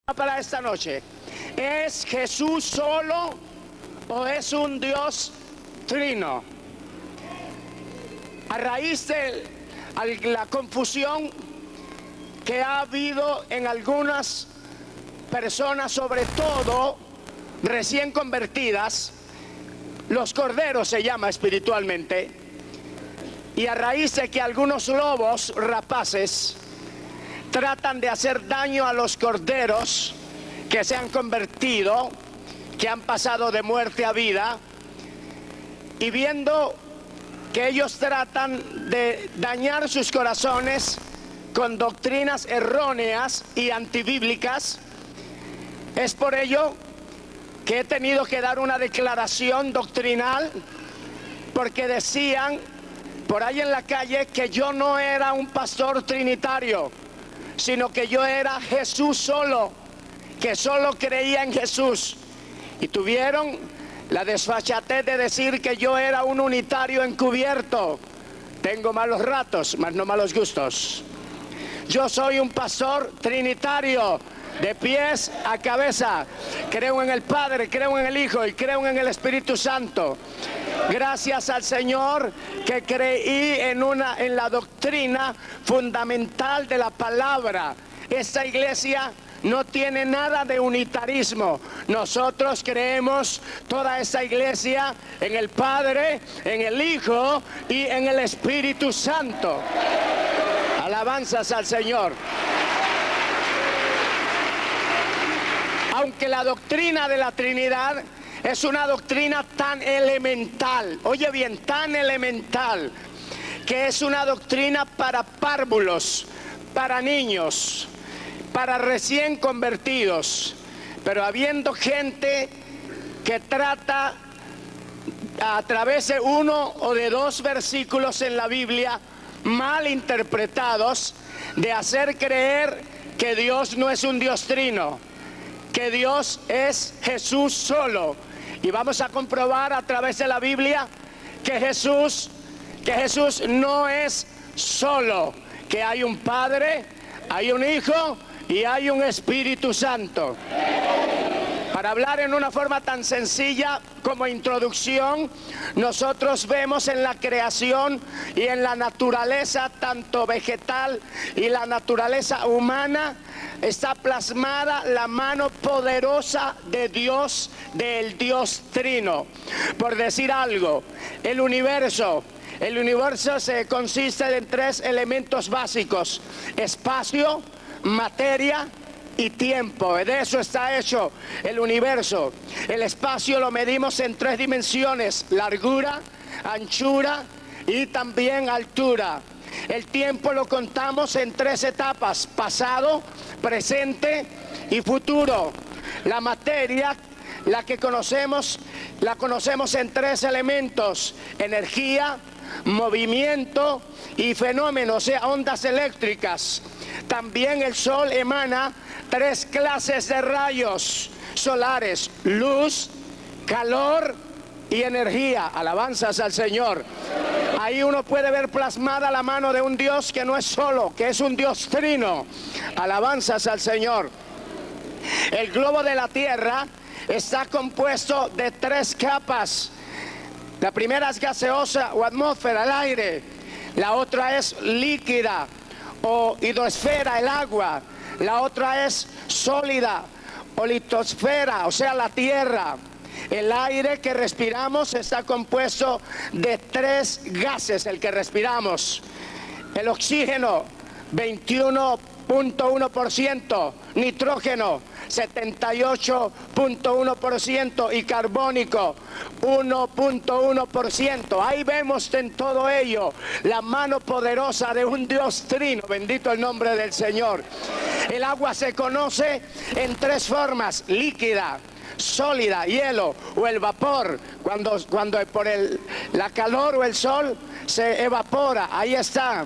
Para esta noche: ¿es Jesús solo o es un Dios trino? A raíz de la confusión que ha habido en algunas personas, sobre todo recién convertidas, los corderos se llama espiritualmente, y a raíz de que algunos lobos rapaces tratan de hacer daño a los corderos que se han convertido, que han pasado de muerte a vida, y viendo que ellos tratan de dañar sus corazones con doctrinas erróneas y antibíblicas, es por ello que he tenido que dar una declaración doctrinal, porque decían por ahí en la calle que yo no era un pastor trinitario, sino que yo era Jesús solo, que solo creía en Jesús, y tuvieron la desfachatez de decir que yo era un unitario encubierto. Tengo malos ratos, mas no malos gustos. Yo soy un pastor trinitario, de pies a cabeza. Creo en el Padre, creo en el Hijo y creo en el Espíritu Santo. Gracias al Señor que creí en la doctrina fundamental de la palabra. Esta iglesia no tiene nada de unitarismo. Nosotros creemos, toda esta iglesia, en el Padre, en el Hijo y en el Espíritu Santo. Alabanzas al Señor. Aunque la doctrina de la Trinidad es una doctrina tan elemental, oye bien, tan elemental, que es una doctrina para párvulos, para niños, para recién convertidos, pero habiendo gente que trata a través de uno o de dos versículos en la Biblia mal interpretados, de hacer creer que Dios no es un Dios trino, que Dios es Jesús solo. Y vamos a comprobar a través de la Biblia que Jesús no es solo, que hay un Padre, hay un Hijo y hay un Espíritu Santo. Para hablar en una forma tan sencilla como introducción, nosotros vemos en la creación y en la naturaleza, tanto vegetal y la naturaleza humana, está plasmada la mano poderosa de Dios, del Dios Trino. Por decir algo, el universo se consiste en tres elementos básicos: espacio, materia y tiempo. De eso está hecho el universo. El espacio lo medimos en tres dimensiones: largura, anchura y también altura. El tiempo lo contamos en tres etapas: pasado, presente y futuro. La materia, la conocemos en tres elementos: energía, movimiento y fenómeno, o sea, ondas eléctricas. También el sol emana tres clases de rayos solares: luz, calor y energía. Alabanzas al Señor. Ahí uno puede ver plasmada la mano de un Dios que no es solo, que es un Dios trino. Alabanzas al Señor. El globo de la Tierra está compuesto de tres capas. La primera es gaseosa o atmósfera, el aire. La otra es líquida o hidrosfera, el agua. La otra es sólida o litosfera, o sea, la tierra. El aire que respiramos está compuesto de tres gases, el que respiramos: el oxígeno, 21.1%, nitrógeno, 78.1% y carbónico, 1.1%. Ahí vemos en todo ello la mano poderosa de un Dios trino. Bendito el nombre del Señor. El agua se conoce en tres formas: líquida, sólida, hielo, o el vapor, cuando por la calor o el sol se evapora. Ahí está.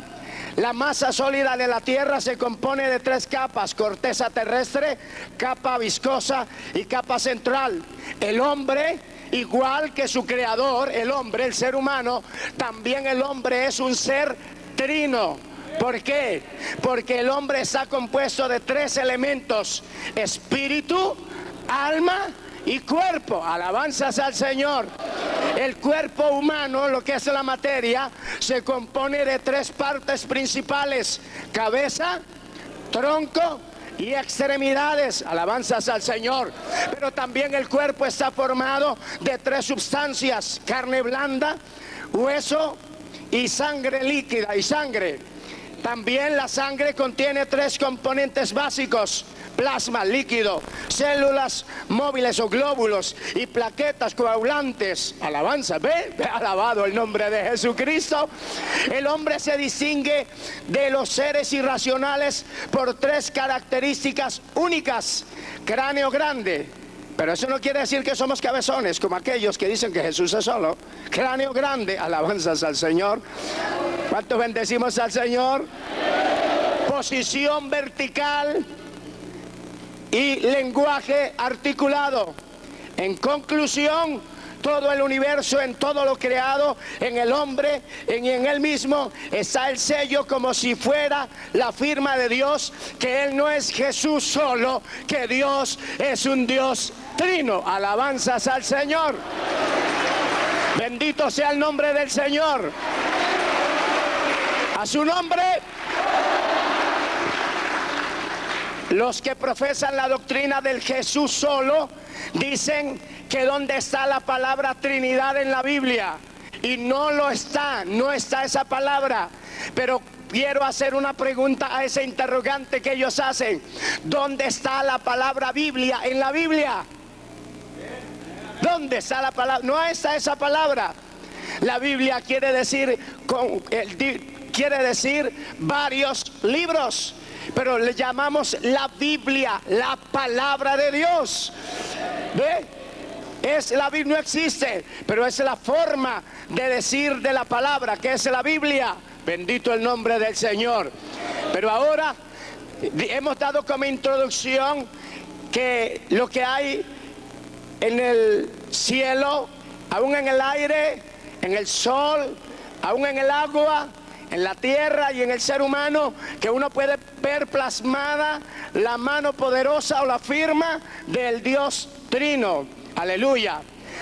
La masa sólida de la Tierra se compone de tres capas: corteza terrestre, capa viscosa y capa central. El hombre, igual que su creador, el hombre, el ser humano, también el hombre es un ser trino. ¿Por qué? Porque el hombre está compuesto de 3 elementos: espíritu, alma y cuerpo. Alabanzas al Señor. El cuerpo humano, lo que es la materia, se compone de 3 partes principales: cabeza, tronco y extremidades. Alabanzas al Señor. Pero también el cuerpo está formado de 3 sustancias: carne blanda, hueso y sangre líquida y sangre. También la sangre contiene 3 componentes básicos: plasma líquido, células móviles o glóbulos y plaquetas coagulantes. Alabanza, ve, alabado el nombre de Jesucristo. El hombre se distingue de los seres irracionales por 3 características únicas: cráneo grande. Pero eso no quiere decir que somos cabezones, como aquellos que dicen que Jesús es solo. Cráneo grande, alabanzas al Señor. ¿Cuántos bendecimos al Señor? Posición vertical y lenguaje articulado. En conclusión, todo el universo, en todo lo creado, en el hombre, en él mismo, está el sello, como si fuera la firma de Dios, que Él no es Jesús solo, que Dios es un Dios trino. Alabanzas al Señor. Bendito sea el nombre del Señor. A su nombre. Los que profesan la doctrina del Jesús solo dicen que dónde está la palabra Trinidad en la Biblia, y no lo está, no está esa palabra. Pero quiero hacer una pregunta a ese interrogante que ellos hacen: ¿dónde está la palabra Biblia en la Biblia? ¿Dónde está la palabra? No está esa palabra. La Biblia quiere decir varios libros, pero le llamamos la Biblia, la palabra de Dios. ¿Ve? La Biblia no existe, pero es la forma de decir de la palabra, que es la Biblia. Bendito el nombre del Señor. Pero ahora hemos dado como introducción que lo que hay en el cielo, aún en el aire, en el sol, aún en el agua, en la tierra y en el ser humano, que uno puede ver plasmada la mano poderosa o la firma del Dios Trino. Aleluya.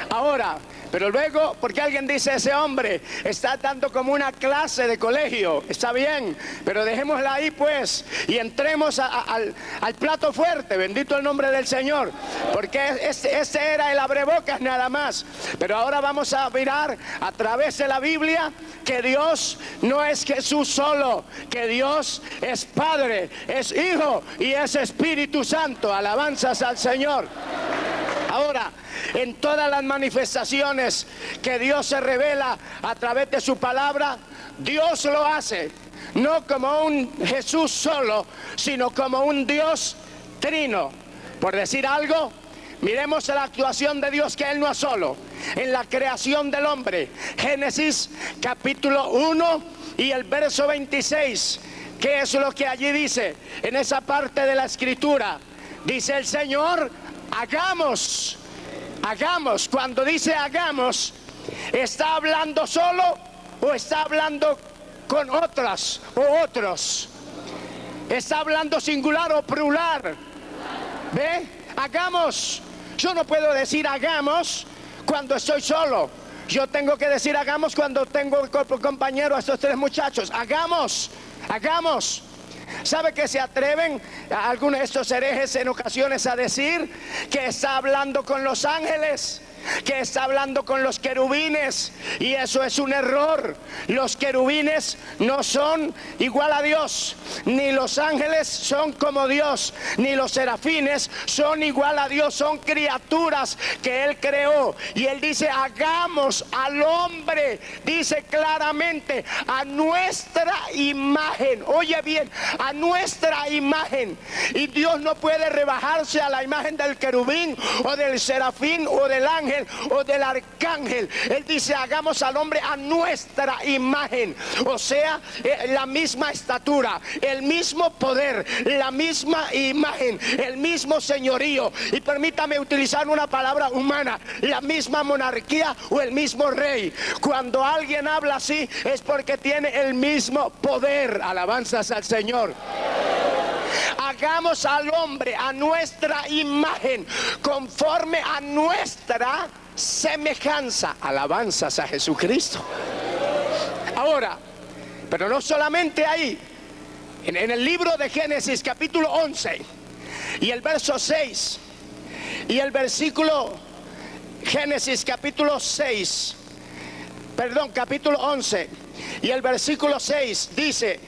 Ahora, pero luego, porque alguien dice: ese hombre está dando como una clase de colegio. Está bien, pero dejémosla ahí pues, y entremos al plato fuerte. Bendito el nombre del Señor. Porque este era el abrebocas nada más. Pero ahora vamos a mirar a través de la Biblia que Dios no es Jesús solo, que Dios es Padre, es Hijo y es Espíritu Santo. Alabanzas al Señor. Ahora, en todas las manifestaciones que Dios se revela a través de su palabra, Dios lo hace no como un Jesús solo, sino como un Dios trino. Por decir algo, miremos la actuación de Dios, que Él no es solo. En la creación del hombre, Génesis capítulo 1 y el verso 26, ¿qué es lo que allí dice? En esa parte de la escritura dice el Señor: hagamos. Cuando dice hagamos, ¿está hablando solo o está hablando con otras o otros? ¿Está hablando singular o plural? ¿Ve? Hagamos. Yo no puedo decir hagamos cuando estoy solo. Yo tengo que decir hagamos cuando tengo como compañero a estos 3 muchachos. Hagamos. ¿Sabe que se atreven a algunos de estos herejes en ocasiones a decir que está hablando con los ángeles, que está hablando con los querubines? Y eso es un error. Los querubines no son igual a Dios, ni los ángeles son como Dios, ni los serafines son igual a Dios. Son criaturas que Él creó. Y Él dice: hagamos al hombre, dice claramente, a nuestra imagen. Oye bien, a nuestra imagen. Y Dios no puede rebajarse a la imagen del querubín o del serafín o del ángel. ángel o del arcángel. Él dice, hagamos al hombre a nuestra imagen. O sea, la misma estatura, el mismo poder, la misma imagen, el mismo señorío. Y permítame utilizar una palabra humana, la misma monarquía o el mismo rey. Cuando alguien habla así es porque tiene el mismo poder. Alabanzas al Señor. Hagamos al hombre a nuestra imagen, conforme a nuestra semejanza. Alabanzas a Jesucristo. Ahora, pero no solamente ahí. En el libro de Génesis capítulo 11 y el verso 6 y el versículo Génesis capítulo 11 y el versículo 6 dice: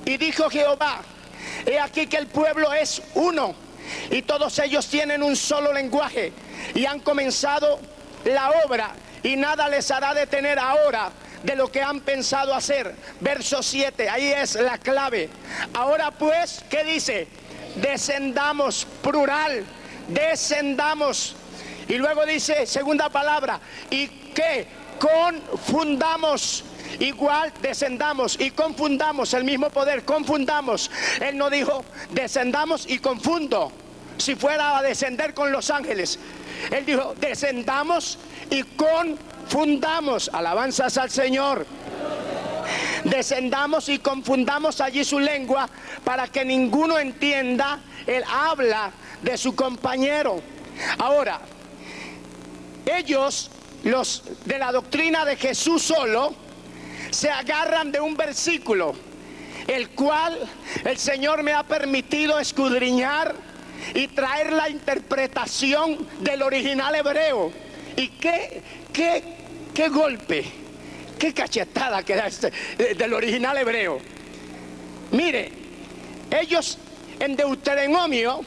y dijo Jehová, he aquí que el pueblo es uno, y todos ellos tienen un solo lenguaje, y han comenzado la obra, y nada les hará detener ahora de lo que han pensado hacer. Verso 7, ahí es la clave. Ahora pues, ¿qué dice? Descendamos, plural, descendamos. Y luego dice, segunda palabra, y que confundamos. Igual descendamos y confundamos, el mismo poder, confundamos. Él no dijo descendamos y confundo, si fuera a descender con los ángeles. Él dijo descendamos y confundamos. Alabanzas al Señor. Descendamos y confundamos allí su lengua, para que ninguno entienda el habla de su compañero. Ahora, ellos, los de la doctrina de Jesús solo, se agarran de un versículo, el cual el Señor me ha permitido escudriñar y traer la interpretación del original hebreo. Y qué golpe, qué cachetada que da del original hebreo. Mire, ellos en Deuteronomio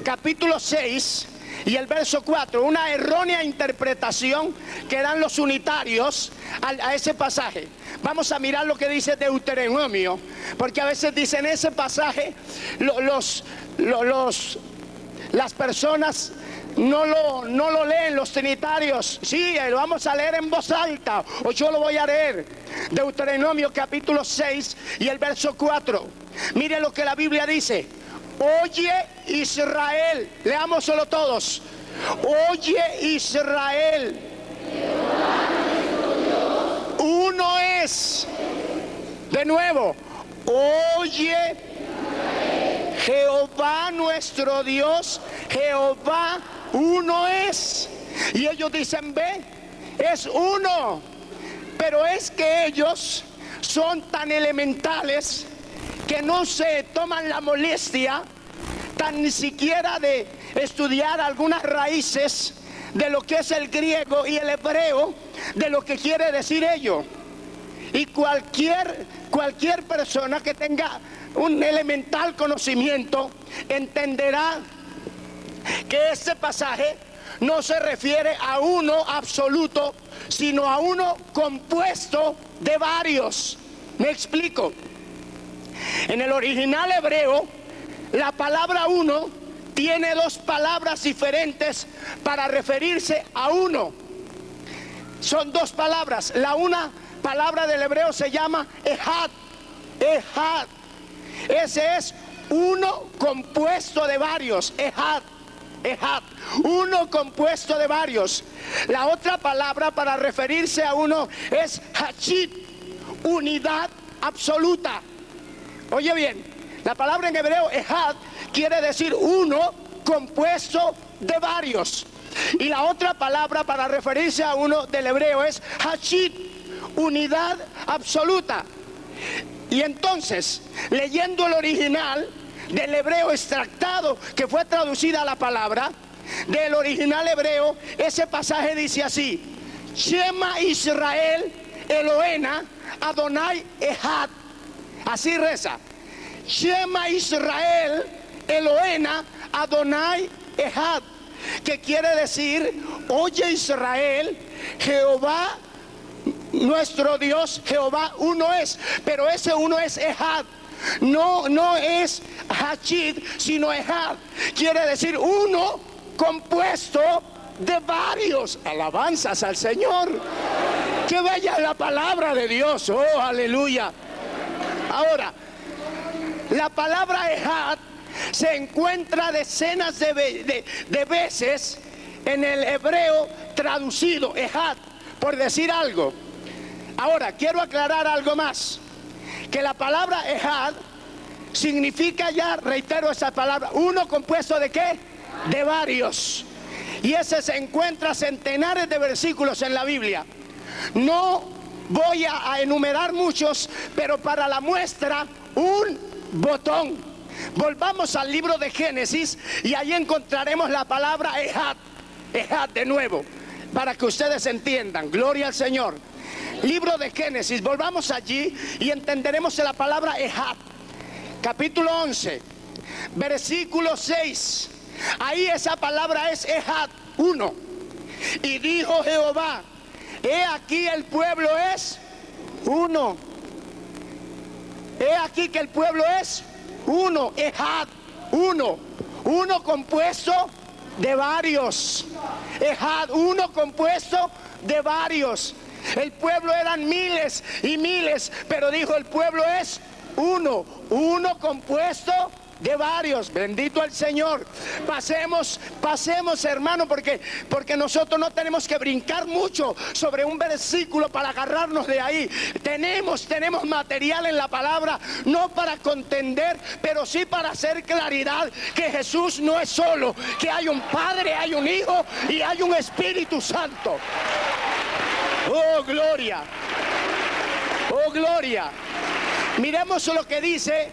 capítulo 6 y el verso 4, una errónea interpretación que dan los unitarios a ese pasaje. Vamos a mirar lo que dice Deuteronomio, porque a veces dicen ese pasaje, las personas no lo leen, los trinitarios. Sí, lo vamos a leer en voz alta, o yo lo voy a leer. Deuteronomio capítulo 6 y el verso 4. Mire lo que la Biblia dice. Oye Israel, leamos solo todos. Oye Israel, uno es. De nuevo, oye Jehová nuestro Dios, Jehová uno es. Y ellos dicen, ve, es uno. Pero es que ellos son tan elementales que no se toman la molestia tan ni siquiera de estudiar algunas raíces de lo que es el griego y el hebreo, de lo que quiere decir ello. Y cualquier persona que tenga un elemental conocimiento entenderá que este pasaje no se refiere a uno absoluto, sino a uno compuesto de varios. ¿Me explico? En el original hebreo, la palabra uno tiene dos palabras diferentes para referirse a uno. Son dos palabras. La una palabra del hebreo se llama ejad. Ejad. Ese es uno compuesto de varios. Ejad. Ejad. Uno compuesto de varios. La otra palabra para referirse a uno es hachid. Unidad absoluta. Oye bien, la palabra en hebreo ejad quiere decir uno compuesto de varios. Y la otra palabra para referirse a uno del hebreo es hachid, unidad absoluta. Y entonces, leyendo el original del hebreo extractado, que fue traducida la palabra del original hebreo, ese pasaje dice así: Shema Israel Elohena Adonai Ejad. Así reza: Shema Israel Elohena Adonai Ejad, que quiere decir, oye Israel, Jehová nuestro Dios, Jehová uno es. Pero ese uno es Ejad. No es Hachid, sino Ejad. Quiere decir uno compuesto de varios. Alabanzas al Señor. Qué bella es la palabra de Dios. Oh, aleluya. Ahora, la palabra ejad se encuentra decenas de veces en el hebreo traducido, ejad, por decir algo. Ahora, quiero aclarar algo más. Que la palabra ejad significa, ya reitero esa palabra, uno compuesto de ¿qué? De varios. Y ese se encuentra centenares de versículos en la Biblia. No voy a enumerar muchos, pero para la muestra, un botón. Volvamos al libro de Génesis y ahí encontraremos la palabra ejad. Ejad de nuevo, para que ustedes entiendan. Gloria al Señor. Libro de Génesis, volvamos allí y entenderemos la palabra ejad. Capítulo 11, versículo 6. Ahí esa palabra es ejad, uno. Y dijo Jehová: he aquí el pueblo es uno. He aquí que el pueblo es uno, ejad, uno. Uno compuesto de varios. Ejad, uno compuesto de varios. El pueblo eran miles y miles, pero dijo: el pueblo es uno. Uno compuesto de varios. Bendito el Señor. Pasemos, hermano, porque nosotros no tenemos que brincar mucho sobre un versículo para agarrarnos de ahí. Tenemos material en la palabra, no para contender, pero sí para hacer claridad que Jesús no es solo, que hay un Padre, hay un Hijo y hay un Espíritu Santo. Oh, gloria. Oh, gloria. Miremos lo que dice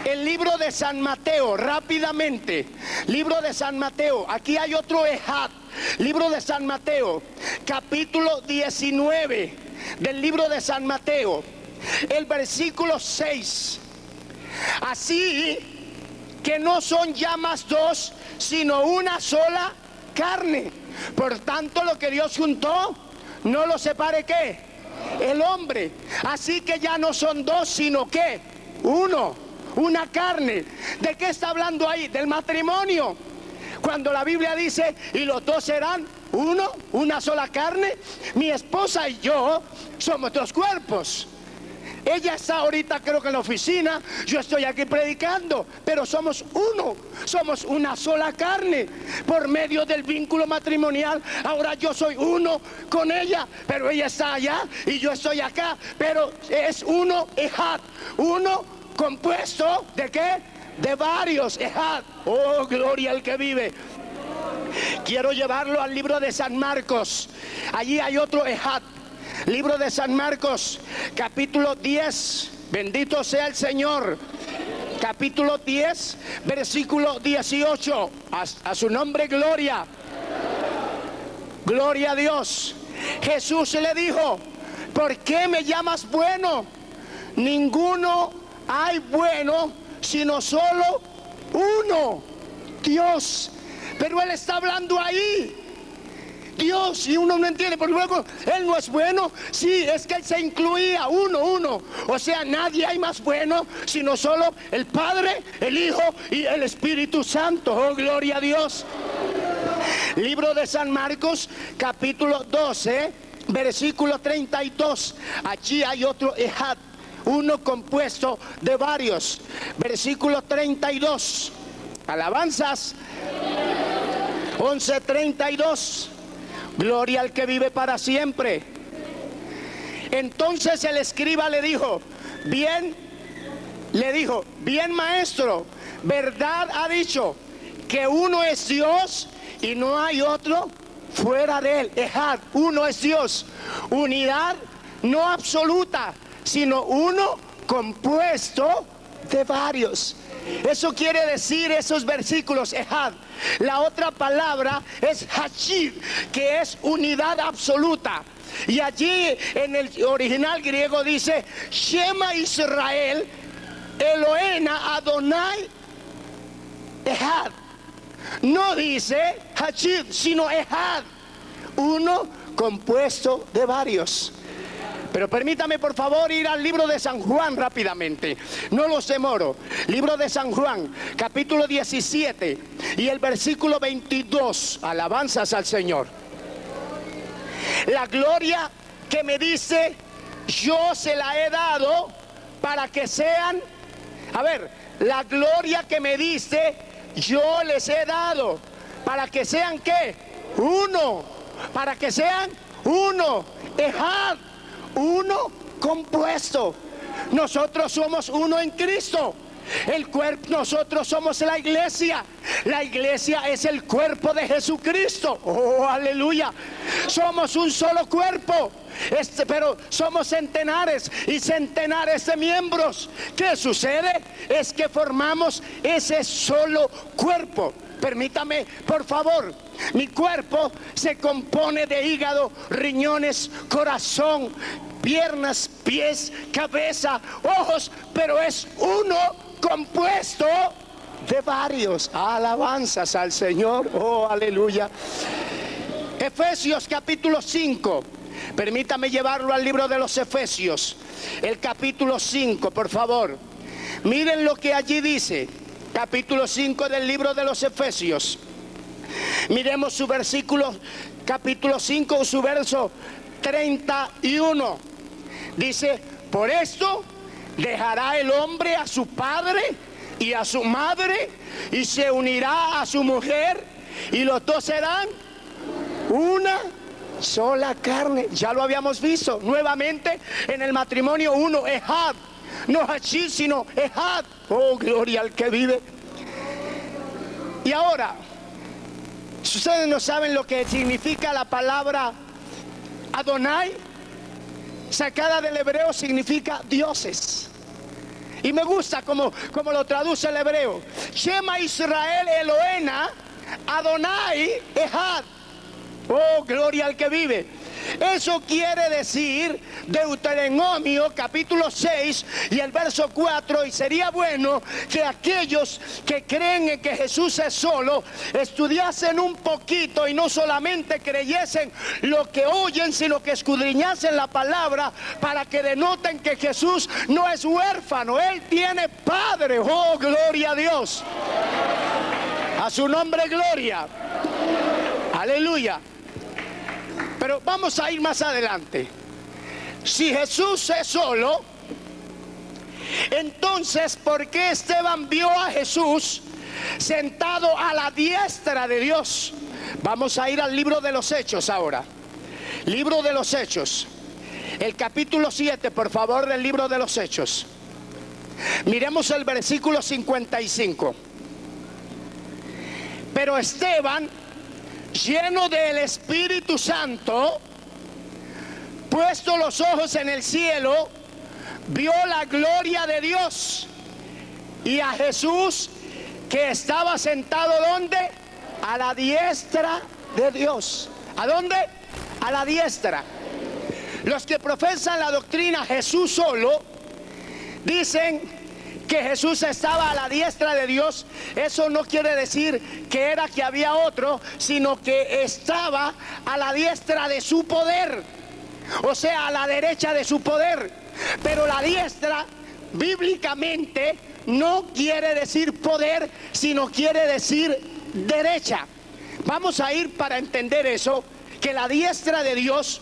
el libro de San Mateo, rápidamente. Libro de San Mateo. Aquí hay otro ejad. Libro de San Mateo, capítulo 19 del libro de San Mateo, el versículo 6. Así que no son ya más dos, sino una sola carne. Por tanto, lo que Dios juntó, no lo separe ¿qué? El hombre. Así que ya no son dos, sino ¿qué? Uno. Una carne. ¿De qué está hablando ahí? Del matrimonio. Cuando la Biblia dice: y los dos serán uno, una sola carne. Mi esposa y yo somos dos cuerpos. Ella está ahorita creo que en la oficina, yo estoy aquí predicando, pero somos uno, somos una sola carne por medio del vínculo matrimonial. Ahora yo soy uno con ella, pero ella está allá y yo estoy acá, pero es uno ejad, uno compuesto de ¿qué? De varios ejad. Oh, gloria al que vive. Quiero llevarlo al libro de San Marcos. Allí hay otro ejad. Libro de San Marcos, capítulo 10. Bendito sea el Señor. Capítulo 10, versículo 18. A su nombre, gloria. Gloria a Dios. Jesús le dijo: ¿por qué me llamas bueno? Ninguno hay bueno, sino solo uno, Dios. Pero Él está hablando ahí, Dios, y uno no entiende, porque luego Él no es bueno. Sí, es que Él se incluía uno. O sea, nadie hay más bueno, sino solo el Padre, el Hijo y el Espíritu Santo. Oh, gloria a Dios. Libro de San Marcos, capítulo 12, versículo 32. Allí hay otro ejad, uno compuesto de varios. Versículo 32. Alabanzas. 11:32. Gloria al que vive para siempre. Entonces el escriba le dijo: bien maestro, verdad ha dicho, que uno es Dios y no hay otro fuera de él. Ejad, uno es Dios. Unidad no absoluta, sino uno compuesto de varios. Eso quiere decir esos versículos, ejad. La otra palabra es hachid, que es unidad absoluta. Y allí en el original griego dice: Shema Israel, Elohena Adonai Ejad. No dice hachid, sino ejad, uno compuesto de varios. Pero permítame por favor ir al libro de San Juan rápidamente. No los demoro. Libro de San Juan, capítulo 17 y el versículo 22. Alabanzas al Señor. La gloria que me dice, yo se la he dado para que sean... A ver, la gloria que me dice, yo les he dado para que sean ¿qué? Uno. Para que sean uno. Ejad. Uno compuesto. Nosotros somos uno en Cristo. El cuerpo, nosotros somos la iglesia. La iglesia es el cuerpo de Jesucristo. Oh, aleluya. Somos un solo cuerpo. Pero somos centenares y centenares de miembros. ¿Qué sucede? Es que formamos ese solo cuerpo. Permítame, por favor. Mi cuerpo se compone de hígado, riñones, corazón, piernas, pies, cabeza, ojos, pero es uno compuesto de varios. Alabanzas al Señor. Oh, aleluya. Efesios capítulo 5. Permítame llevarlo al libro de los Efesios. El capítulo 5, por favor. Miren lo que allí dice. Capítulo 5 del libro de los Efesios. Miremos su versículo, capítulo 5, su verso 31. Dice, por esto dejará el hombre a su padre y a su madre y se unirá a su mujer y los dos serán una sola carne. Ya lo habíamos visto nuevamente en el matrimonio uno, ejad. No hachí, sino ejad. Oh, gloria al que vive. Y ahora, si ustedes no saben lo que significa la palabra Adonai, sacada del hebreo significa dioses. Y me gusta como lo traduce el hebreo. Shema Israel Elohena Adonai Ejad. Oh, gloria al que vive. Eso quiere decir Deuteronomio capítulo 6 y el verso 4. Y sería bueno que aquellos que creen en que Jesús es solo estudiasen un poquito y no solamente creyesen lo que oyen, sino que escudriñasen la palabra para que denoten que Jesús no es huérfano, Él tiene Padre. Oh, gloria a Dios. A su nombre gloria. Aleluya. Pero vamos a ir más adelante. Si Jesús es solo, entonces ¿por qué Esteban vio a Jesús sentado a la diestra de Dios? Vamos a ir al libro de los Hechos ahora. Libro de los Hechos. El capítulo 7, por favor, del libro de los Hechos. Miremos el versículo 55. Pero Esteban, lleno del Espíritu Santo, puesto los ojos en el cielo, vio la gloria de Dios y a Jesús que estaba sentado ¿dónde? A la diestra de Dios. ¿A dónde? A la diestra. Los que profesan la doctrina Jesús solo dicen que Jesús estaba a la diestra de Dios. Eso no quiere decir que era que había otro, sino que estaba a la diestra de su poder, o sea, a la derecha de su poder. Pero la diestra bíblicamente no quiere decir poder, sino quiere decir derecha. Vamos a ir para entender eso, que la diestra de Dios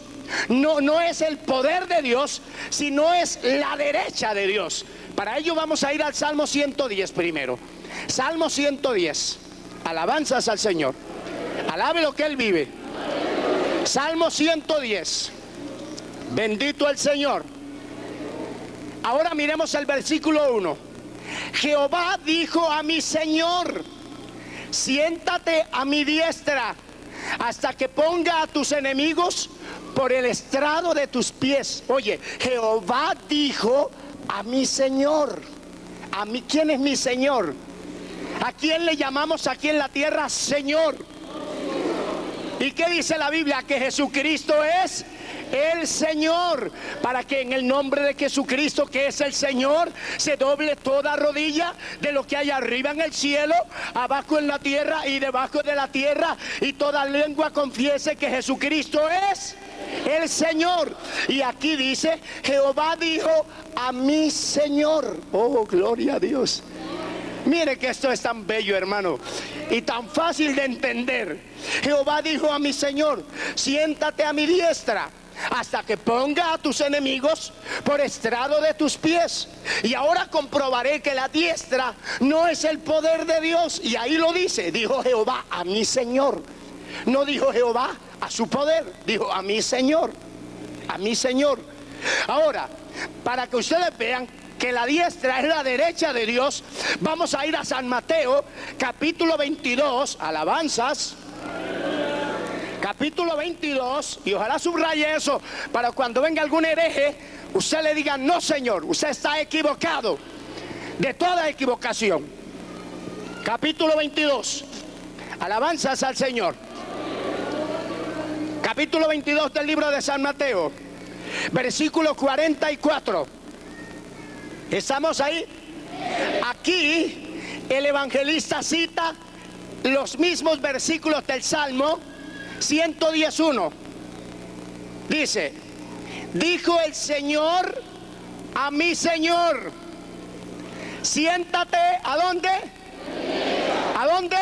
no es el poder de Dios, sino es la derecha de Dios. Para ello vamos a ir al Salmo 110 primero. Salmo 110. Alabanzas al Señor. Alabe lo que Él vive. Salmo 110. Bendito el Señor. Ahora miremos el versículo 1. Jehová dijo a mi Señor: siéntate a mi diestra hasta que ponga a tus enemigos por el estrado de tus pies. Oye, Jehová dijo a mi Señor. ¿A mí quién es mi Señor? ¿A quién le llamamos aquí en la tierra Señor? ¿Y qué dice la Biblia? Que Jesucristo es el Señor, para que en el nombre de Jesucristo, que es el Señor, se doble toda rodilla de lo que hay arriba en el cielo, abajo en la tierra y debajo de la tierra, y toda lengua confiese que Jesucristo es el Señor. Y aquí dice, Jehová dijo a mi Señor. Oh, gloria a Dios. Mire que esto es tan bello, hermano, y tan fácil de entender. Jehová dijo a mi Señor, siéntate a mi diestra hasta que ponga a tus enemigos por estrado de tus pies. Y ahora comprobaré que la diestra no es el poder de Dios. Y ahí lo dice, dijo Jehová a mi Señor. No dijo Jehová a su poder, dijo a mi Señor, a mi Señor. Ahora, para que ustedes vean que la diestra es la derecha de Dios, vamos a ir a San Mateo, capítulo 22, alabanzas. Capítulo 22, y ojalá subraye eso, para cuando venga algún hereje, usted le diga, no Señor, usted está equivocado, de toda equivocación. Capítulo 22, alabanzas al Señor. Capítulo 22 del libro de San Mateo, versículo 44. ¿Estamos ahí? Aquí el evangelista cita los mismos versículos del Salmo 111. Dice, dijo el Señor a mi Señor, siéntate, ¿a dónde? ¿A dónde?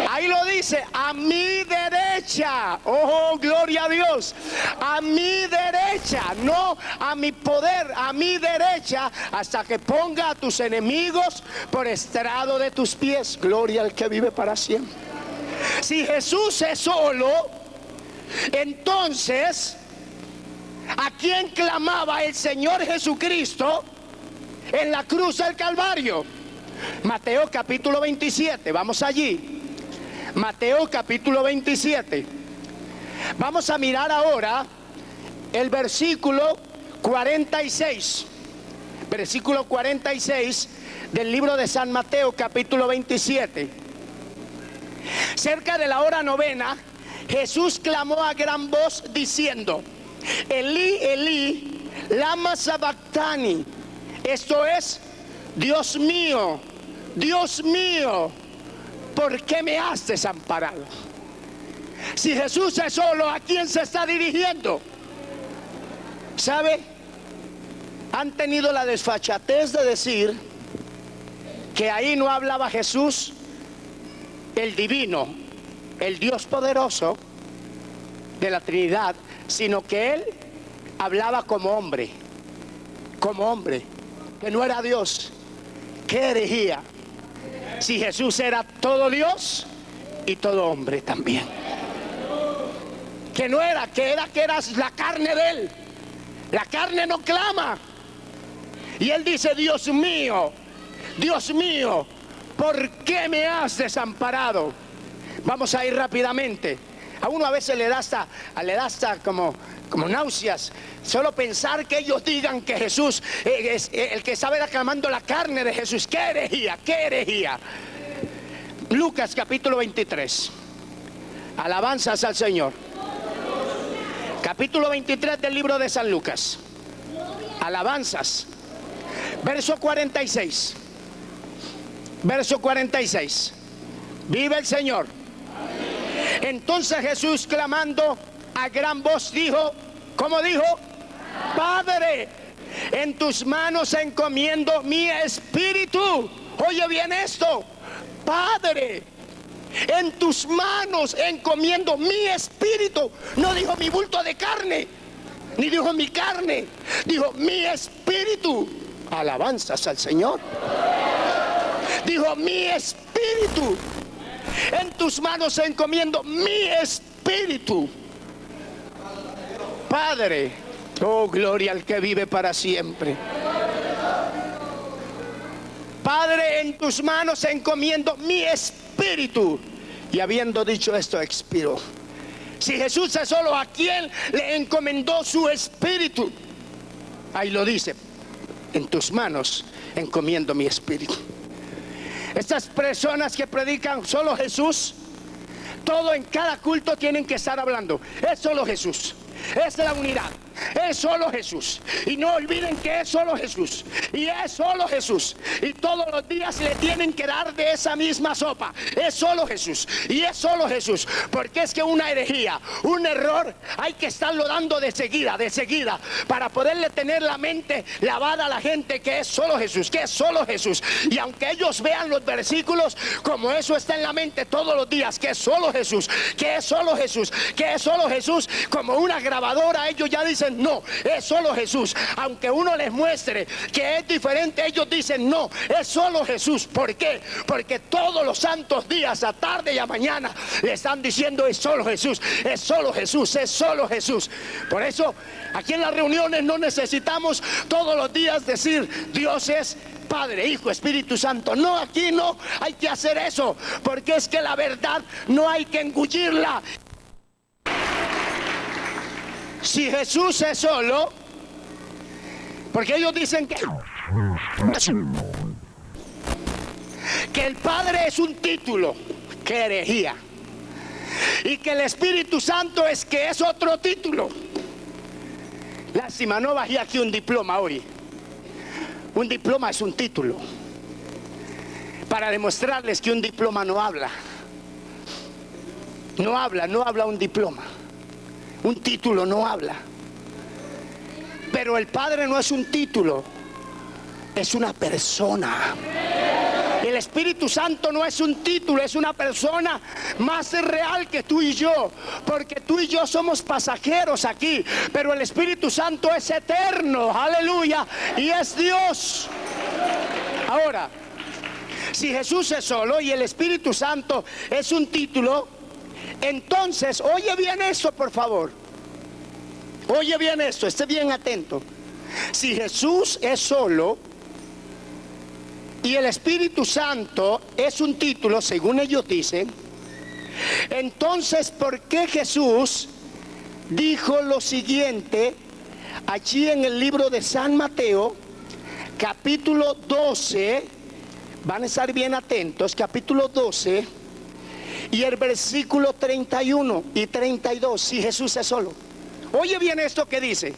Ahí lo dice, a mi derecha. Oh, gloria a Dios. A mi derecha, no a mi poder, a mi derecha, hasta que ponga a tus enemigos por estrado de tus pies. Gloria al que vive para siempre. Si Jesús es solo, entonces, ¿a quién clamaba el Señor Jesucristo en la cruz del Calvario? Mateo capítulo 27, vamos allí. Mateo capítulo 27. Vamos a mirar ahora el versículo 46. Versículo 46 del libro de San Mateo capítulo 27. Cerca de la hora novena, Jesús clamó a gran voz diciendo, Elí, Elí, lama sabactani. Esto es, Dios mío, ¿por qué me has desamparado? Si Jesús es solo, ¿a quién se está dirigiendo? ¿Sabe? Han tenido la desfachatez de decir que ahí no hablaba Jesús, el divino, el Dios poderoso de la Trinidad, sino que Él hablaba como hombre, que no era Dios. ¡Qué herejía! Si Jesús era todo Dios y todo hombre también. Que era la carne de Él. La carne no clama. Y Él dice, Dios mío, ¿por qué me has desamparado? Vamos a ir rápidamente. A uno a veces le da hasta como náuseas solo pensar que ellos digan que Jesús es el que estaba reclamando la carne de Jesús. ¡Qué herejía! ¡Qué herejía! Lucas capítulo 23. Alabanzas al Señor. Capítulo 23 del libro de San Lucas. Alabanzas. Verso 46. Verso 46. Vive el Señor. Entonces Jesús, clamando a gran voz, dijo, ¿cómo dijo? Padre, en tus manos encomiendo mi espíritu. Oye bien esto. Padre, en tus manos encomiendo mi espíritu. No dijo mi bulto de carne, ni dijo mi carne, dijo mi espíritu. Alabanzas al Señor. Dijo mi espíritu. En tus manos encomiendo mi espíritu. Padre, oh gloria al que vive para siempre. Padre, en tus manos encomiendo mi espíritu. Y habiendo dicho esto, expiró. Si Jesús es solo, ¿a quién le encomendó su espíritu? Ahí lo dice, en tus manos encomiendo mi espíritu. Estas personas que predican solo Jesús, todo en cada culto tienen que estar hablando, es solo Jesús, es la unidad, Es solo Jesús. Y no olviden que es solo Jesús. Y es solo Jesús. Y todos los días le tienen que dar de esa misma sopa. Es solo Jesús. Y es solo Jesús. Porque es que una herejía, un error, hay que estarlo dando de seguida, para poderle tener la mente lavada a la gente que es solo Jesús, que es solo Jesús. Y aunque ellos vean los versículos, como eso está en la mente todos los días, que es solo Jesús, que es solo Jesús, que es solo Jesús, como una grabadora, ellos ya dicen no, es solo Jesús. Aunque uno les muestre que es diferente, ellos dicen no, es solo Jesús. ¿Por qué? Porque todos los santos días, a tarde y a mañana, le están diciendo es solo Jesús, es solo Jesús, es solo Jesús. Por eso aquí en las reuniones no necesitamos todos los días decir Dios es Padre, Hijo, Espíritu Santo. No, aquí no hay que hacer eso, porque es que la verdad no hay que engullirla. Si Jesús es solo, porque ellos dicen que el Padre es un título, que herejía, y que el Espíritu Santo es que es otro título. Lástima, no bajé aquí un diploma hoy. Un diploma es un título, para demostrarles que un diploma no habla. No habla un diploma. Un título no habla. Pero el Padre no es un título, es una persona. El Espíritu Santo no es un título, es una persona más real que tú y yo, porque tú y yo somos pasajeros aquí, pero el Espíritu Santo es eterno, aleluya, y es Dios. Ahora, si Jesús es solo y el Espíritu Santo es un título, entonces, oye bien esto, por favor. Oye bien esto, esté bien atento. Si Jesús es solo y el Espíritu Santo es un título, según ellos dicen, entonces, ¿por qué Jesús dijo lo siguiente allí en el libro de San Mateo, capítulo 12? Van a estar bien atentos, capítulo 12 y el versículo 31 y 32, si Jesús es solo. Oye bien esto que dice,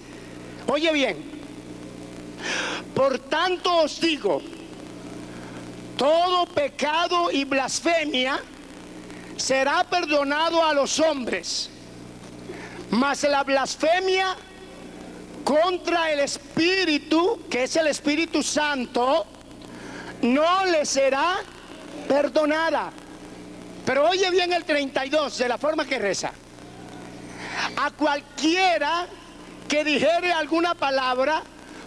oye bien. Por tanto os digo, todo pecado y blasfemia será perdonado a los hombres, mas la blasfemia contra el Espíritu, que es el Espíritu Santo, no le será perdonada. Pero oye bien el 32, de la forma que reza. A cualquiera que dijere alguna palabra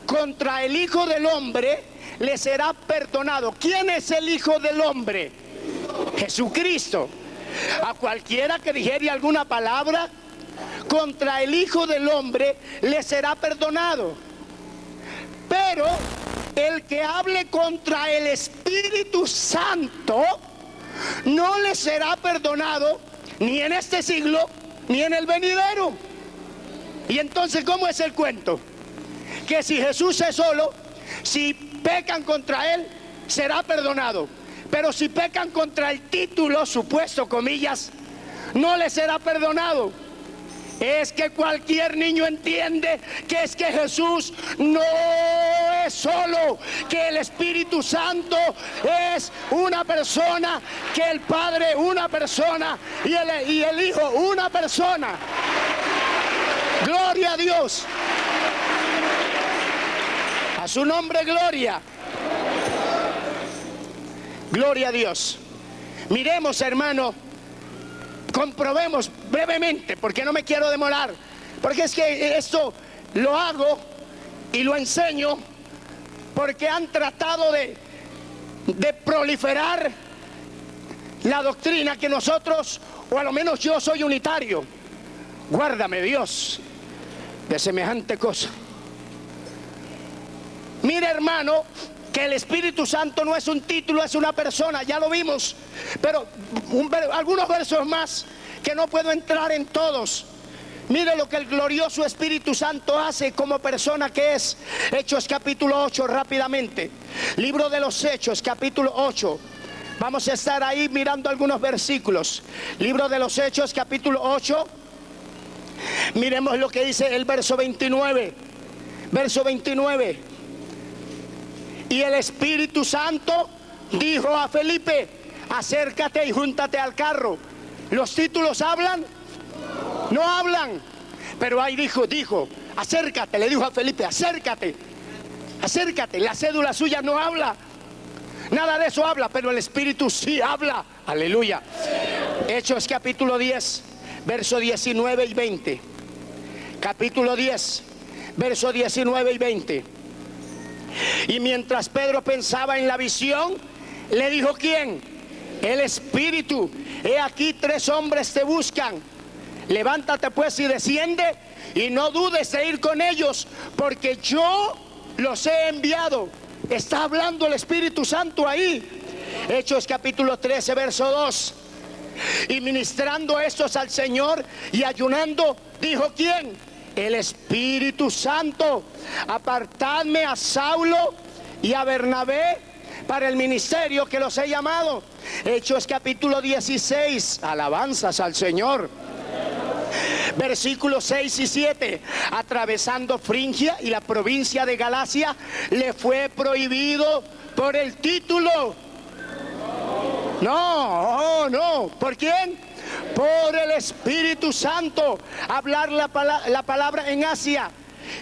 contra el Hijo del Hombre, le será perdonado. ¿Quién es el Hijo del Hombre? Jesucristo. A cualquiera que dijere alguna palabra contra el Hijo del Hombre, le será perdonado. Pero el que hable contra el Espíritu Santo, no le será perdonado ni en este siglo ni en el venidero. Y entonces, ¿cómo es el cuento? Que si Jesús es solo, si pecan contra él, será perdonado. Pero si pecan contra el título, supuesto, comillas, no le será perdonado. Es que cualquier niño entiende que es que Jesús no es solo, que el Espíritu Santo es una persona, que el Padre una persona y el Hijo una persona. Gloria a Dios. A su nombre, gloria. Gloria a Dios. Miremos, hermano, comprobemos brevemente, porque no me quiero demorar, porque es que esto lo hago y lo enseño porque han tratado de proliferar la doctrina que nosotros, o a lo menos yo, soy unitario. Guárdame, Dios, de semejante cosa. Mire, hermano, que el Espíritu Santo no es un título, es una persona, ya lo vimos, pero algunos versos más que no puedo entrar en todos. Mire lo que el glorioso Espíritu Santo hace como persona que es. Hechos capítulo 8, rápidamente. Libro de los Hechos, capítulo 8. Vamos a estar ahí mirando algunos versículos. Libro de los Hechos, capítulo 8 Miremos lo que dice el verso 29. Verso 29. Y el Espíritu Santo dijo a Felipe: acércate y júntate al carro. ¿Los títulos hablan? No hablan. Pero ahí dijo, acércate, le dijo a Felipe: acércate, acércate. La cédula suya no habla, nada de eso habla, pero el Espíritu sí habla. Aleluya. Hechos capítulo 10, verso 19 y 20. Capítulo 10, verso 19 y 20. Y mientras Pedro pensaba en la visión, le dijo: ¿quién? El Espíritu: he aquí 3 hombres te buscan. Levántate pues y desciende, y no dudes de ir con ellos, porque yo los he enviado. Está hablando el Espíritu Santo ahí. Hechos capítulo 13, verso 2. Y ministrando estos al Señor y ayunando, dijo: ¿quién? El Espíritu Santo: apartadme a Saulo y a Bernabé para el ministerio que los he llamado. Hechos capítulo 16. Alabanzas al Señor. Versículos 6 y 7. Atravesando Frigia y la provincia de Galacia, le fue prohibido por el título. No. ¿Por quién? Por el Espíritu Santo, hablar la palabra en Asia.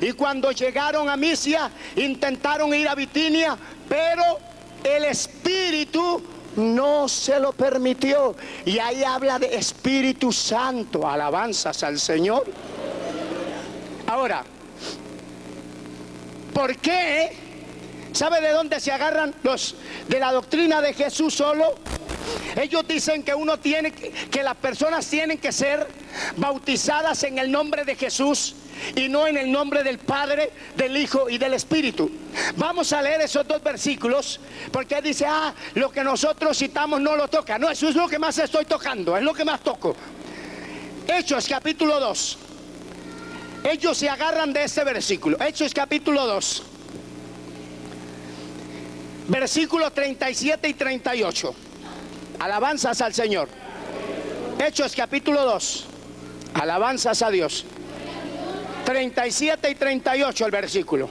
Y cuando llegaron a Misia, intentaron ir a Bitinia, pero el Espíritu no se lo permitió. Y ahí habla de Espíritu Santo. Alabanzas al Señor. Ahora, ¿por qué? ¿Sabe de dónde se agarran los de la doctrina de Jesús solo? Ellos dicen que que las personas tienen que ser bautizadas en el nombre de Jesús y no en el nombre del Padre, del Hijo y del Espíritu. Vamos a leer esos 2 versículos, porque dice: lo que nosotros citamos no lo toca. No, eso es lo que más estoy tocando, es lo que más toco. Hechos capítulo 2. Ellos se agarran de este versículo. Hechos capítulo 2, versículos 37 y 38. Alabanzas al Señor. Hechos capítulo 2. Alabanzas a Dios. 37 y 38 el versículo.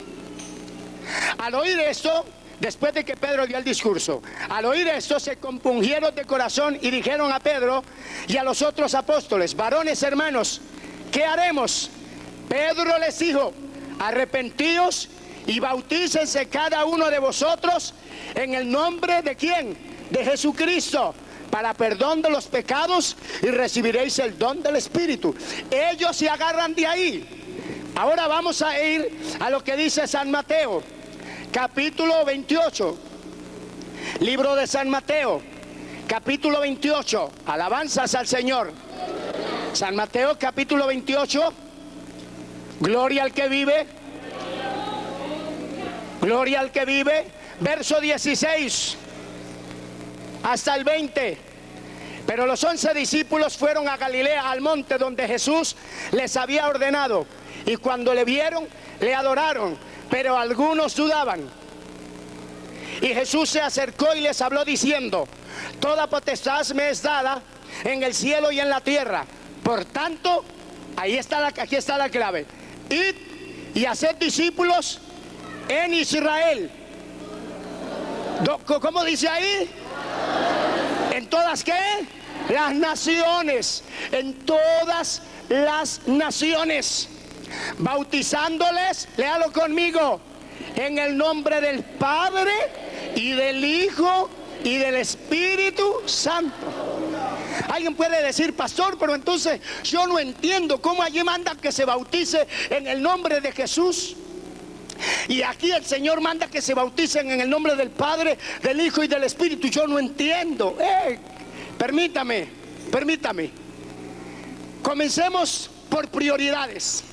Al oír esto, después de que Pedro dio el discurso, al oír esto se compungieron de corazón y dijeron a Pedro y a los otros apóstoles: varones hermanos, ¿qué haremos? Pedro les dijo: arrepentíos y bautícense cada uno de vosotros en el nombre de ¿quién? De Jesucristo, para perdón de los pecados, y recibiréis el don del Espíritu. Ellos se agarran de ahí. Ahora vamos a ir a lo que dice San Mateo, capítulo 28. Libro de San Mateo, capítulo 28. Alabanzas al Señor. San Mateo, capítulo 28. Gloria al que vive. Gloria al que vive. Verso 16 hasta el 20. Pero los 11 discípulos fueron a Galilea, al monte donde Jesús les había ordenado. Y cuando le vieron, le adoraron, pero algunos dudaban. Y Jesús se acercó y les habló diciendo: toda potestad me es dada en el cielo y en la tierra. Por tanto, aquí está la clave: id y haced discípulos en Israel. ¿Cómo dice ahí? ¿En todas qué? Las naciones. En todas las naciones. Bautizándoles, léalo conmigo, en el nombre del Padre y del Hijo y del Espíritu Santo. Alguien puede decir: pastor, pero entonces yo no entiendo cómo allí manda que se bautice en el nombre de Jesús, y aquí el Señor manda que se bauticen en el nombre del Padre, del Hijo y del Espíritu. Yo no entiendo. Permítame. Comencemos por prioridades.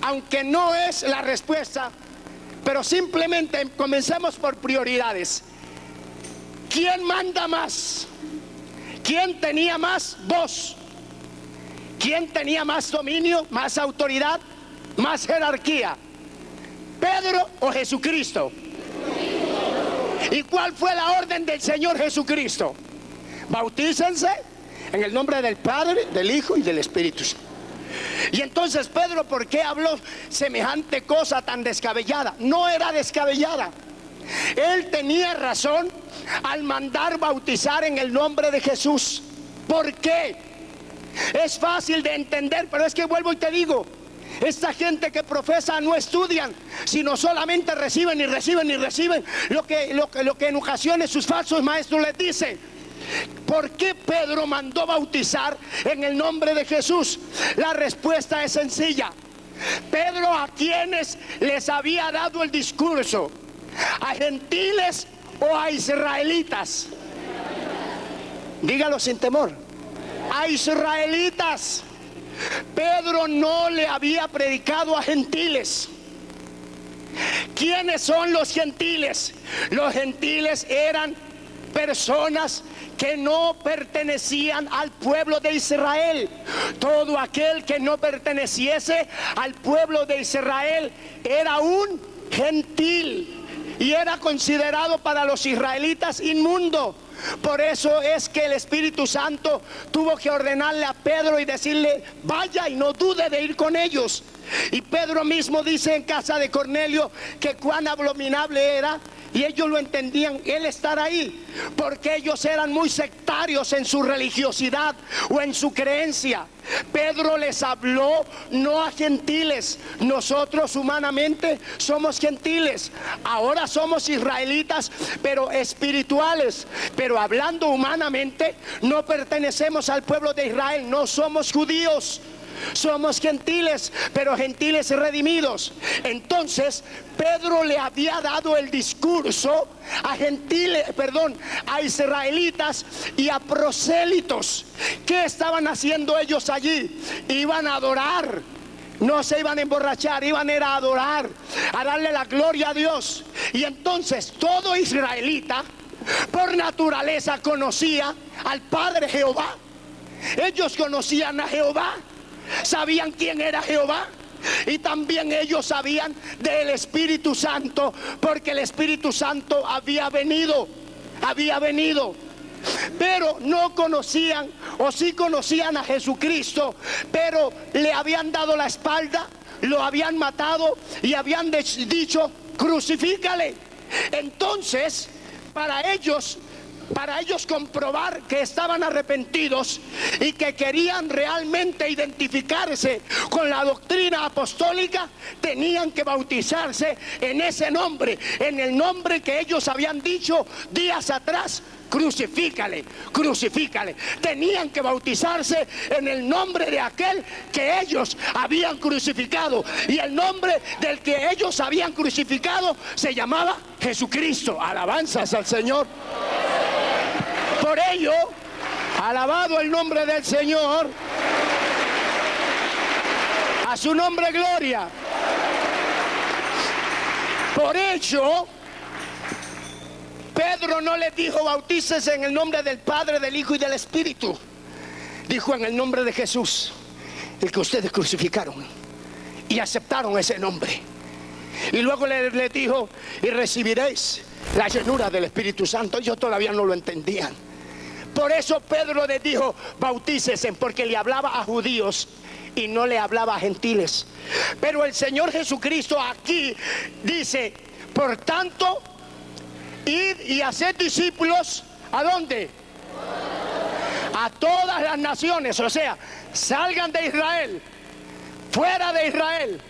Aunque no es la respuesta, pero simplemente comencemos por prioridades. ¿Quién manda más? ¿Quién tenía más voz? ¿Quién tenía más dominio, más autoridad, más jerarquía? ¿Pedro o Jesucristo? ¿Y cuál fue la orden del Señor Jesucristo? Bautícense en el nombre del Padre, del Hijo y del Espíritu Santo. Y entonces Pedro, ¿por qué habló semejante cosa tan descabellada? No era descabellada. Él tenía razón al mandar bautizar en el nombre de Jesús. ¿Por qué? Es fácil de entender, pero es que vuelvo y te digo, esta gente que profesa no estudian, sino solamente reciben y reciben y reciben lo que en ocasiones sus falsos maestros les dicen. ¿Por qué Pedro mandó bautizar en el nombre de Jesús? La respuesta es sencilla. Pedro, ¿a quienes les había dado el discurso? ¿A gentiles o a israelitas? Dígalo sin temor. A israelitas. Pedro no le había predicado a gentiles. ¿Quiénes son los gentiles? Los gentiles eran personas que no pertenecían al pueblo de Israel. Todo aquel que no perteneciese al pueblo de Israel era un gentil y era considerado para los israelitas inmundo. Por eso es que el Espíritu Santo tuvo que ordenarle a Pedro y decirle: vaya y no dude de ir con ellos. Y Pedro mismo dice en casa de Cornelio que cuán abominable era, y ellos lo entendían, él estar ahí, porque ellos eran muy sectarios en su religiosidad o en su creencia. Pedro les habló no a gentiles. Nosotros humanamente somos gentiles. Ahora somos israelitas, pero espirituales. Pero hablando humanamente, no pertenecemos al pueblo de Israel. No somos judíos. Somos gentiles, pero gentiles redimidos. Entonces Pedro le había dado el discurso a gentiles, a israelitas y a prosélitos. ¿Qué estaban haciendo ellos allí? Iban a adorar. No se iban a emborrachar, iban a adorar, a darle la gloria a Dios. Y entonces todo israelita por naturaleza conocía al Padre Jehová. Ellos conocían a Jehová. Sabían quién era Jehová, y también ellos sabían del Espíritu Santo, porque el Espíritu Santo había venido, pero no conocían, o sí conocían a Jesucristo, pero le habían dado la espalda, lo habían matado y habían dicho: crucifícale. Entonces, para ellos comprobar que estaban arrepentidos y que querían realmente identificarse con la doctrina apostólica, tenían que bautizarse en ese nombre, en el nombre que ellos habían dicho días atrás: crucifícale, crucifícale. Tenían que bautizarse en el nombre de aquel que ellos habían crucificado, y el nombre del que ellos habían crucificado se llamaba Jesucristo. Alabanzas al Señor. Por ello, alabado el nombre del Señor, a su nombre gloria. Por ello, Pedro no les dijo: bautícese en el nombre del Padre, del Hijo y del Espíritu. Dijo: en el nombre de Jesús, el que ustedes crucificaron, y aceptaron ese nombre. Y luego le dijo: y recibiréis la llenura del Espíritu Santo. Ellos todavía no lo entendían. Por eso Pedro les dijo: bautícese, porque le hablaba a judíos y no le hablaba a gentiles. Pero el Señor Jesucristo aquí dice: por tanto, id y haced discípulos. ¿A dónde? A todas las naciones. O sea, salgan de Israel, fuera de Israel,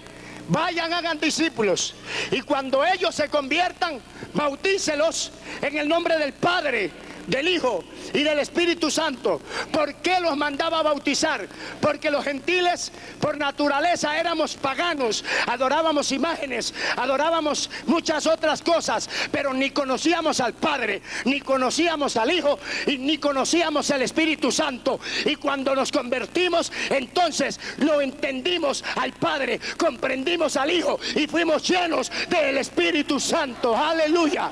vayan, hagan discípulos, y cuando ellos se conviertan, bautícelos en el nombre del Padre, del Hijo y del Espíritu Santo. ¿Por qué los mandaba a bautizar? Porque los gentiles por naturaleza éramos paganos, adorábamos imágenes, adorábamos muchas otras cosas, pero ni conocíamos al Padre, ni conocíamos al Hijo, y ni conocíamos al Espíritu Santo. Y cuando nos convertimos, entonces lo entendimos al Padre, comprendimos al Hijo y fuimos llenos del Espíritu Santo. Aleluya.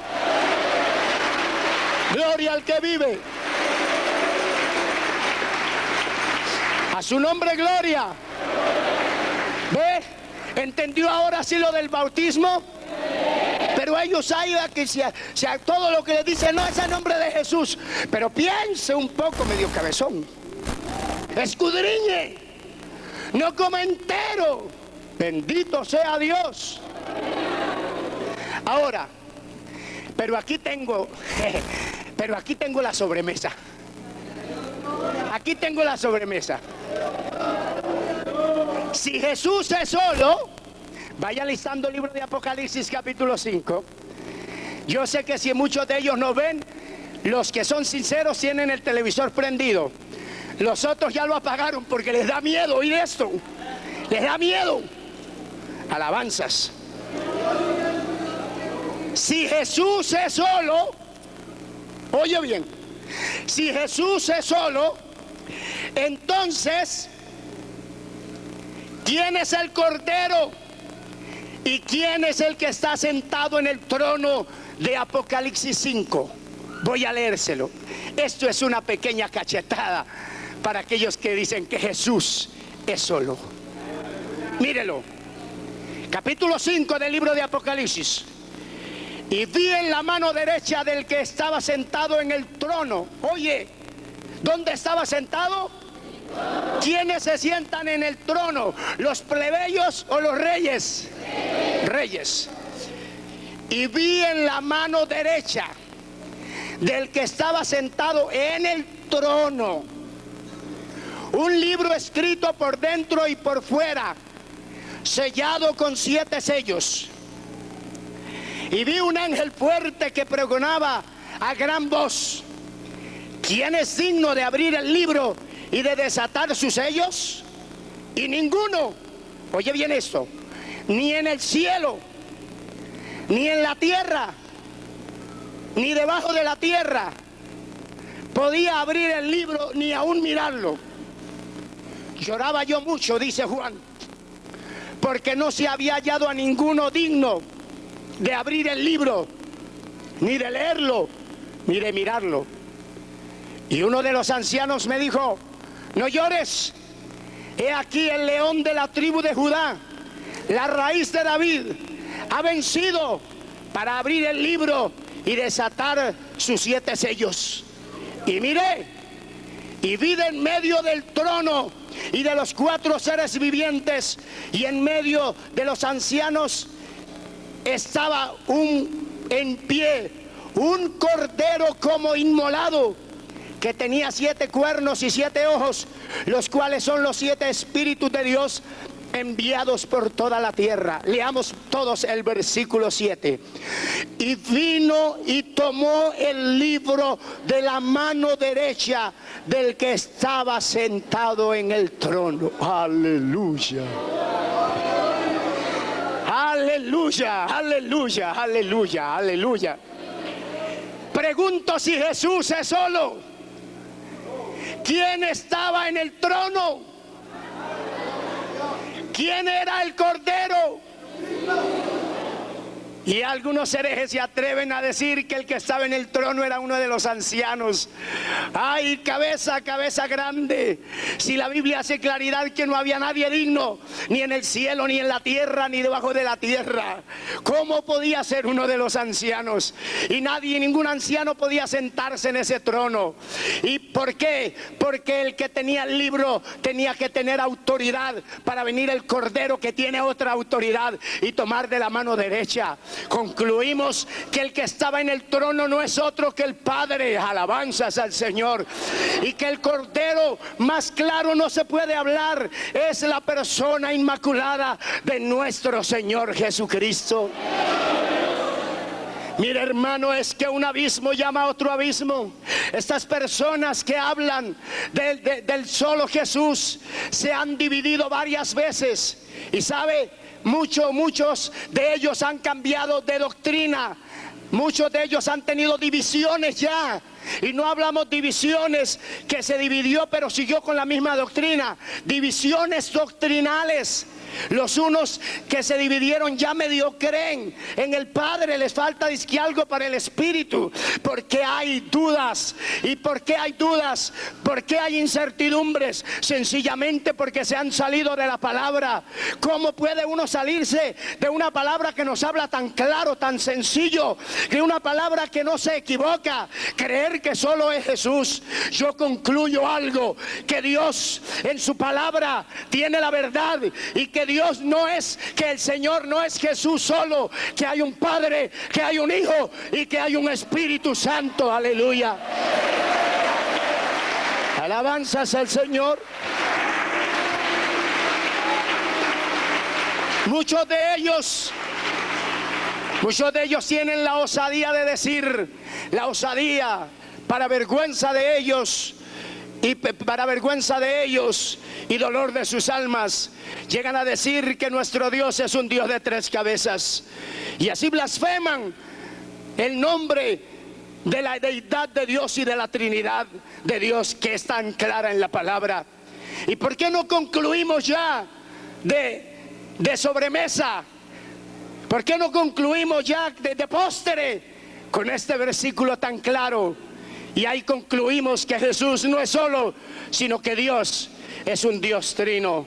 Gloria al que vive. A su nombre, gloria. ¿Ve? ¿Entendió ahora sí lo del bautismo? Pero ellos hay que todo lo que le dicen: no, es el nombre de Jesús. Pero piense un poco, medio cabezón. Escudriñe. no como entero. Bendito sea Dios. Ahora, pero aquí tengo la sobremesa. Aquí tengo la sobremesa. Si Jesús es solo, vaya listando el libro de Apocalipsis capítulo 5. Yo sé que si muchos de ellos no ven, los que son sinceros tienen el televisor prendido. Los otros ya lo apagaron porque les da miedo oír esto. Les da miedo. Alabanzas. Si Jesús es solo, oye bien, si Jesús es solo, entonces, ¿quién es el Cordero? ¿Y quién es el que está sentado en el trono de Apocalipsis 5? Voy a leérselo. Esto es una pequeña cachetada para aquellos que dicen que Jesús es solo. Mírelo. Capítulo 5 del libro de Apocalipsis. Y vi en la mano derecha del que estaba sentado en el trono. Oye, ¿dónde estaba sentado? ¿Quiénes se sientan en el trono? ¿Los plebeyos o los reyes? Reyes. Y vi en la mano derecha del que estaba sentado en el trono un libro escrito por dentro y por fuera, sellado con 7 sellos. Y vi un ángel fuerte que pregonaba a gran voz: ¿quién es digno de abrir el libro y de desatar sus sellos? Y ninguno, oye bien esto, ni en el cielo, ni en la tierra, ni debajo de la tierra, podía abrir el libro ni aún mirarlo. Lloraba yo mucho, dice Juan, porque no se había hallado a ninguno digno de abrir el libro, ni de leerlo, ni de mirarlo. Y uno de los ancianos me dijo: no llores, he aquí el león de la tribu de Judá, la raíz de David, ha vencido para abrir el libro y desatar sus 7 sellos. Y miré, y vi de en medio del trono y de los 4 seres vivientes, y en medio de los ancianos estaba en pie un cordero como inmolado, que tenía 7 cuernos y 7 ojos, los cuales son los 7 espíritus de Dios enviados por toda la tierra. Leamos todos el versículo 7. Y vino y tomó el libro de la mano derecha del que estaba sentado en el trono. Aleluya. Aleluya, aleluya, aleluya, aleluya. Pregunto si Jesús es solo. ¿Quién estaba en el trono? ¿Quién era el Cordero? Y algunos herejes se atreven a decir que el que estaba en el trono era uno de los ancianos. ¡Ay, cabeza grande! Si la Biblia hace claridad que no había nadie digno, ni en el cielo, ni en la tierra, ni debajo de la tierra, ¿cómo podía ser uno de los ancianos? Y ningún anciano podía sentarse en ese trono. ¿Y por qué? Porque el que tenía el libro tenía que tener autoridad para venir el Cordero, que tiene otra autoridad, y tomar de la mano derecha. Concluimos que el que estaba en el trono no es otro que el Padre, alabanzas al Señor, y que el Cordero, más claro no se puede hablar, es la persona inmaculada de nuestro Señor Jesucristo. Mira, hermano, es que un abismo llama a otro abismo. Estas personas que hablan del solo Jesús se han dividido varias veces, y sabe, muchos de ellos han cambiado de doctrina. Muchos de ellos han tenido divisiones ya. Y no hablamos divisiones que se dividió pero siguió con la misma doctrina. Divisiones doctrinales. Los unos que se dividieron ya medio creen en el Padre, les falta dizque algo para el Espíritu. Porque hay dudas. ¿Y por qué hay dudas? ¿Por qué hay incertidumbres? Sencillamente porque se han salido de la palabra. ¿Cómo puede uno salirse de una palabra que nos habla tan claro, tan sencillo, de una palabra que no se equivoca? Creer creer que solo es Jesús, yo concluyo algo, que Dios en su palabra tiene la verdad, y que Dios no es, que el Señor no es Jesús solo, que hay un Padre, que hay un Hijo y que hay un Espíritu Santo. Aleluya. Alabanzas al Señor. Muchos de ellos tienen la osadía de decir, la osadía, para vergüenza de ellos y dolor de sus almas, llegan a decir que nuestro Dios es un Dios de 3 cabezas, y así blasfeman el nombre de la deidad de Dios y de la Trinidad de Dios, que es tan clara en la palabra. ¿Y por qué no concluimos ya de sobremesa? ¿Por qué no concluimos ya de postre con este versículo tan claro? Y ahí concluimos que Jesús no es solo, sino que Dios es un Dios trino.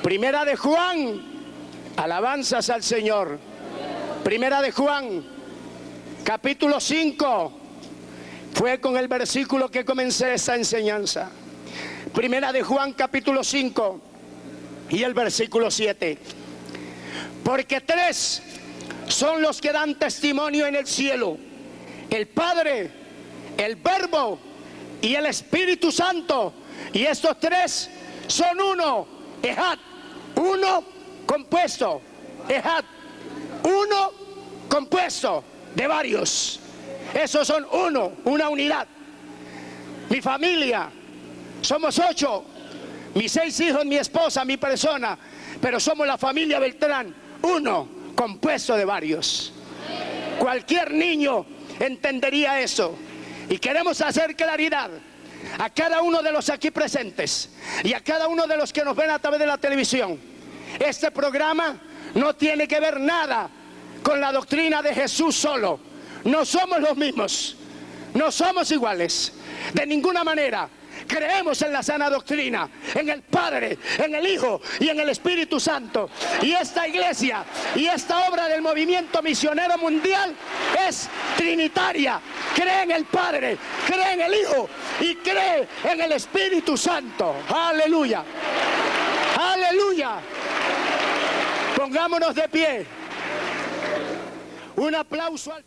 Primera de Juan, alabanzas al Señor. Primera de Juan, capítulo 5, fue con el versículo que comencé esta enseñanza. Primera de Juan, capítulo 5 y el versículo 7. Porque 3 son los que dan testimonio en el cielo: el Padre, el Verbo y el Espíritu Santo. Y estos 3 son uno, ejad, uno compuesto, ejad, uno compuesto de varios. Esos son uno, una unidad. Mi familia, somos 8, mis 6 hijos, mi esposa, mi persona, pero somos la familia Beltrán, uno compuesto de varios. Cualquier niño entendería eso. Y queremos hacer claridad a cada uno de los aquí presentes y a cada uno de los que nos ven a través de la televisión. Este programa no tiene que ver nada con la doctrina de Jesús solo. No somos los mismos, no somos iguales, de ninguna manera. Creemos en la sana doctrina, en el Padre, en el Hijo y en el Espíritu Santo. Y esta iglesia y esta obra del movimiento misionero mundial es trinitaria. Cree en el Padre, cree en el Hijo y cree en el Espíritu Santo. Aleluya, aleluya. Pongámonos de pie. Un aplauso al